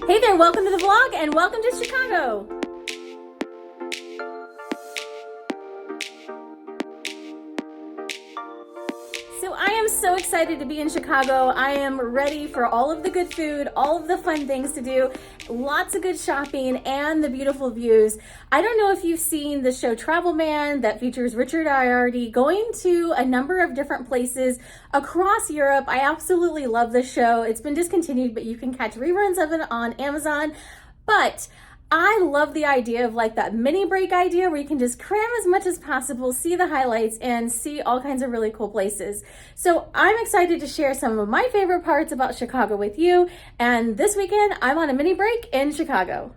Hey there, welcome to the vlog and welcome to Chicago. So I am so excited to be in Chicago. I am ready for all of the good food, all of the fun things to do, lots of good shopping, and the beautiful views. I don't know if you've seen the show Travel Man that features Richard Iardi going to a number of different places across Europe. I absolutely love this show. It's been discontinued, but you can catch reruns of it on Amazon. But I love the idea of like that mini break idea where you can just cram as much as possible, see the highlights, and see all kinds of really cool places. So I'm excited to share some of my favorite parts about Chicago with you. And this weekend, I'm on a mini break in Chicago.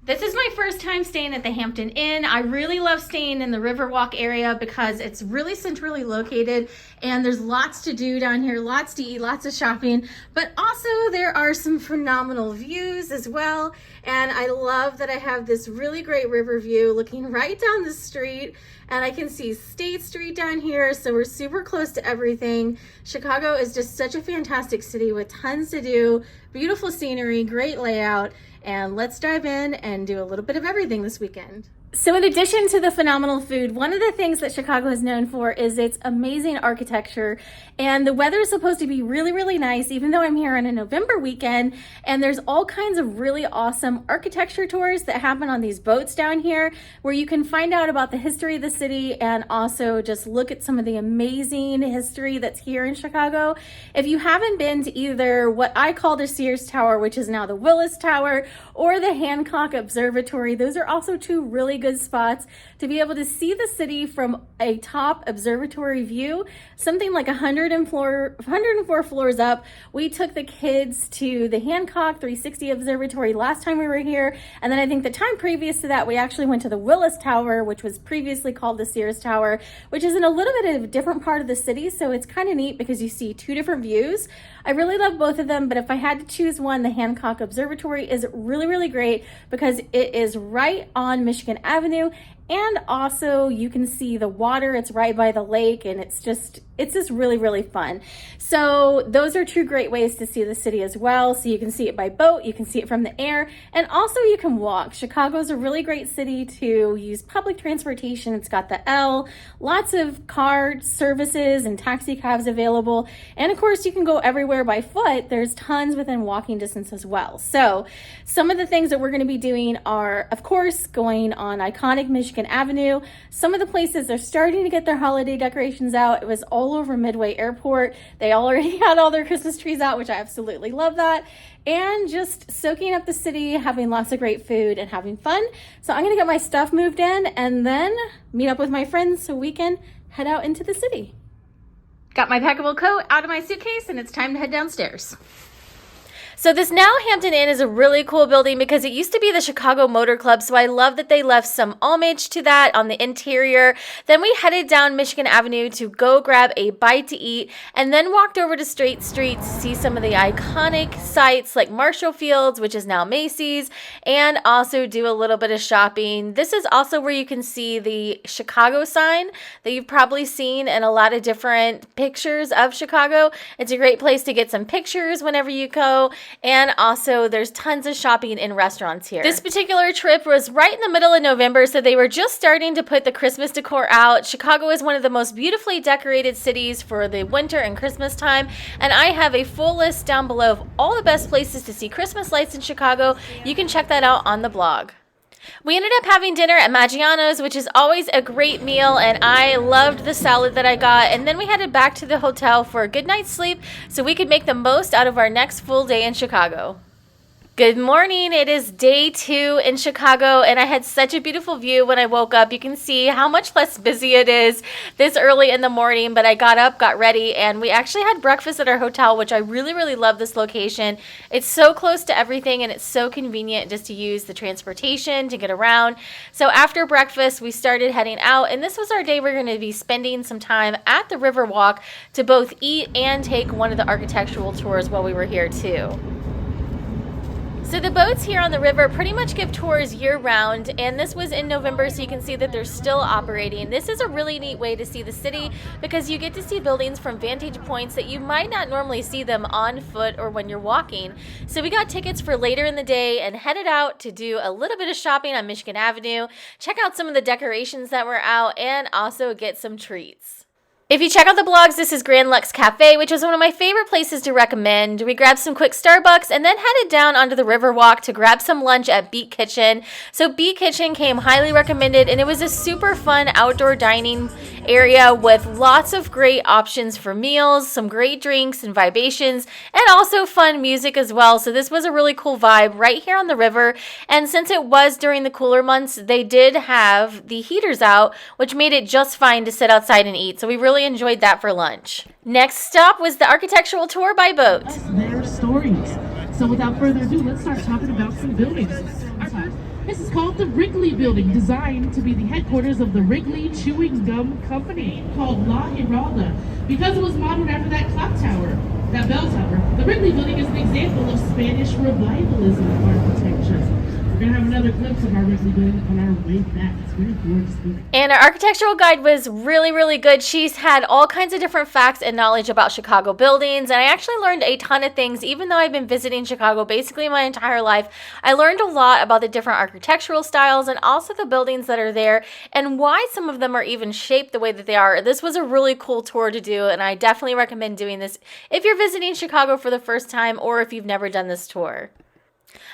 This is my first time staying at the Hampton Inn. I really love staying in the Riverwalk area because it's really centrally located and there's lots to do down here, lots to eat, lots of shopping, but also there are some phenomenal views as well. And I love that I have this really great river view looking right down the street, and I can see State Street down here, so we're super close to everything. Chicago is just such a fantastic city with tons to do, beautiful scenery, great layout, and let's dive in and do a little bit of everything this weekend. So in addition to the phenomenal food, one of the things that Chicago is known for is its amazing architecture. And the weather is supposed to be really, really nice, even though I'm here on a November weekend. And there's all kinds of really awesome architecture tours that happen on these boats down here, where you can find out about the history of the city and also just look at some of the amazing history that's here in Chicago. If you haven't been to either what I call the Sears Tower, which is now the Willis Tower, or the Hancock Observatory, those are also two really good spots to be able to see the city from a top observatory view, something like 104 floors up. We took the kids to the Hancock 360 Observatory last time we were here, and then I think the time previous to that we actually went to the Willis Tower, which was previously called the Sears Tower, which is in a little bit of a different part of the city, so it's kind of neat because you see two different views. I really love both of them, but if I had to choose one, the Hancock Observatory is really, really great because it is right on Michigan Avenue, and also you can see the water. It's right by the lake, and it's just really, really fun. So those are two great ways to see the city as well. So you can see it by boat, you can see it from the air, and also you can walk. Chicago's a really great city to use public transportation. It's got the L, lots of car services and taxi cabs available. And of course you can go everywhere by foot. There's tons within walking distance as well. So some of the things that we're going to be doing are, of course, going on iconic Michigan Avenue. Some of the places are starting to get their holiday decorations out. It was all over Midway Airport. They already had all their Christmas trees out, which I absolutely love that. And just soaking up the city, having lots of great food and having fun. So I'm gonna get my stuff moved in and then meet up with my friends so we can head out into the city. Got my packable coat out of my suitcase and it's time to head downstairs. So this now Hampton Inn is a really cool building because it used to be the Chicago Motor Club, so I love that they left some homage to that on the interior. Then we headed down Michigan Avenue to go grab a bite to eat, and then walked over to State Street to see some of the iconic sites like Marshall Fields, which is now Macy's, and also do a little bit of shopping. This is also where you can see the Chicago sign that you've probably seen in a lot of different pictures of Chicago. It's a great place to get some pictures whenever you go. And also there's tons of shopping in restaurants here. This particular trip was right in the middle of November, so they were just starting to put the Christmas decor out. Chicago is one of the most beautifully decorated cities for the winter and Christmas time, and I have a full list down below of all the best places to see Christmas lights in Chicago. You can check that out on the blog. We ended up having dinner at Maggiano's, which is always a great meal, and I loved the salad that I got. And then we headed back to the hotel for a good night's sleep so we could make the most out of our next full day in Chicago. Good morning. It is day 2 in Chicago, and I had such a beautiful view when I woke up. You can see how much less busy it is this early in the morning, but I got up, got ready, and we actually had breakfast at our hotel, which I really, really love this location. It's so close to everything, and it's so convenient just to use the transportation to get around. So after breakfast, we started heading out, and this was our day. We're going to be spending some time at the Riverwalk to both eat and take one of the architectural tours while we were here too. So the boats here on the river pretty much give tours year-round, and this was in November, so you can see that they're still operating. This is a really neat way to see the city because you get to see buildings from vantage points that you might not normally see them on foot or when you're walking. So we got tickets for later in the day and headed out to do a little bit of shopping on Michigan Avenue, check out some of the decorations that were out, and also get some treats. If you check out the blogs, this is Grand Lux Cafe, which is one of my favorite places to recommend. We grabbed some quick Starbucks and then headed down onto the Riverwalk to grab some lunch at Beat Kitchen. So Beat Kitchen came highly recommended, and it was a super fun outdoor dining area with lots of great options for meals, some great drinks and libations, and also fun music as well. So this was a really cool vibe right here on the river. And since it was during the cooler months, they did have the heaters out, which made it just fine to sit outside and eat. So we really enjoyed that for lunch. Next stop was the architectural tour by boat. Their stories. So without further ado, let's start talking about some buildings. This is called the Wrigley Building, designed to be the headquarters of the Wrigley Chewing Gum Company, called La Giralda, because it was modeled after that clock tower, that bell tower. The Wrigley Building is an example of Spanish revivalism architecture. We're going to have another glimpse of our Wrigley Building on our way back. It's very gorgeous building. And our architectural guide was really, really good. She's had all kinds of different facts and knowledge about Chicago buildings, and I actually learned a ton of things. Even though I've been visiting Chicago basically my entire life, I learned a lot about the different architectural styles and also the buildings that are there and why some of them are even shaped the way that they are. This was a really cool tour to do, and I definitely recommend doing this if you're visiting Chicago for the first time or if you've never done this tour.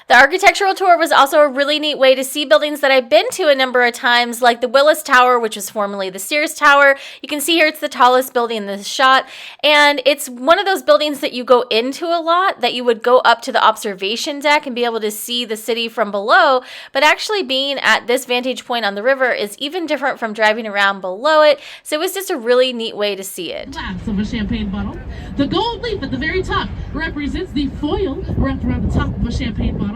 The architectural tour was also a really neat way to see buildings that I've been to a number of times, like the Willis Tower, which was formerly the Sears Tower. You can see here it's the tallest building in this shot, and it's one of those buildings that you go into a lot, that you would go up to the observation deck and be able to see the city from below, but actually being at this vantage point on the river is even different from driving around below it, so it was just a really neat way to see it. Glass of a champagne bottle. The gold leaf at the very top represents the foil wrapped around the top of a champagne bottle.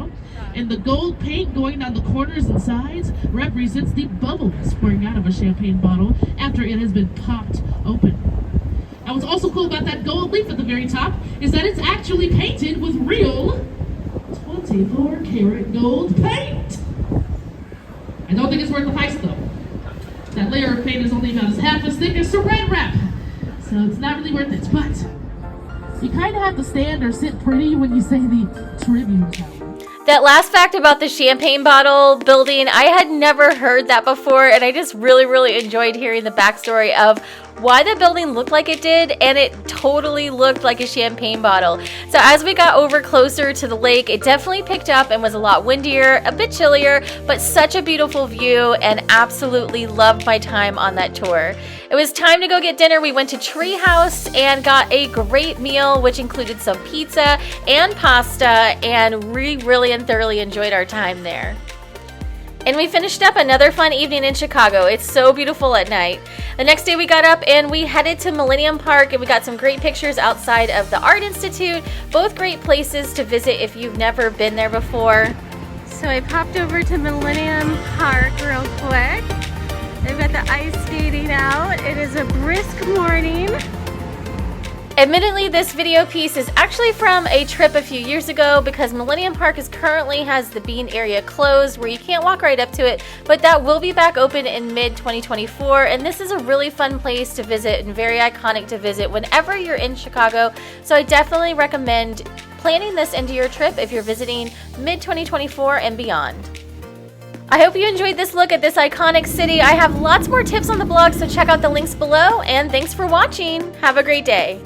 And the gold paint going down the corners and sides represents the bubbles pouring out of a champagne bottle after it has been popped open. And what's also cool about that gold leaf at the very top is that it's actually painted with real 24 karat gold paint. I don't think it's worth the heist though. That layer of paint is only about half as thick as saran wrap, so it's not really worth it. But you kind of have to stand or sit pretty when you say the Tribune Tower. That last fact about the champagne bottle building, I had never heard that before, and I just really, really enjoyed hearing the backstory of why the building looked like it did, and it totally looked like a champagne bottle. So as we got over closer to the lake, it definitely picked up and was a lot windier, a bit chillier, but such a beautiful view, and absolutely loved my time on that tour. It was time to go get dinner. We went to Treehouse and got a great meal, which included some pizza and pasta, and we really and thoroughly enjoyed our time there. And we finished up another fun evening in Chicago. It's so beautiful at night. The next day we got up and we headed to Millennium Park, and we got some great pictures outside of the Art Institute. Both great places to visit if you've never been there before. So I popped over to Millennium Park real quick. They've got the ice skating out. It is a brisk morning. Admittedly, this video piece is actually from a trip a few years ago because Millennium Park currently has the bean area closed where you can't walk right up to it, but that will be back open in mid-2024, and this is a really fun place to visit and very iconic to visit whenever you're in Chicago, so I definitely recommend planning this into your trip if you're visiting mid-2024 and beyond. I hope you enjoyed this look at this iconic city. I have lots more tips on the blog, so check out the links below, and thanks for watching. Have a great day.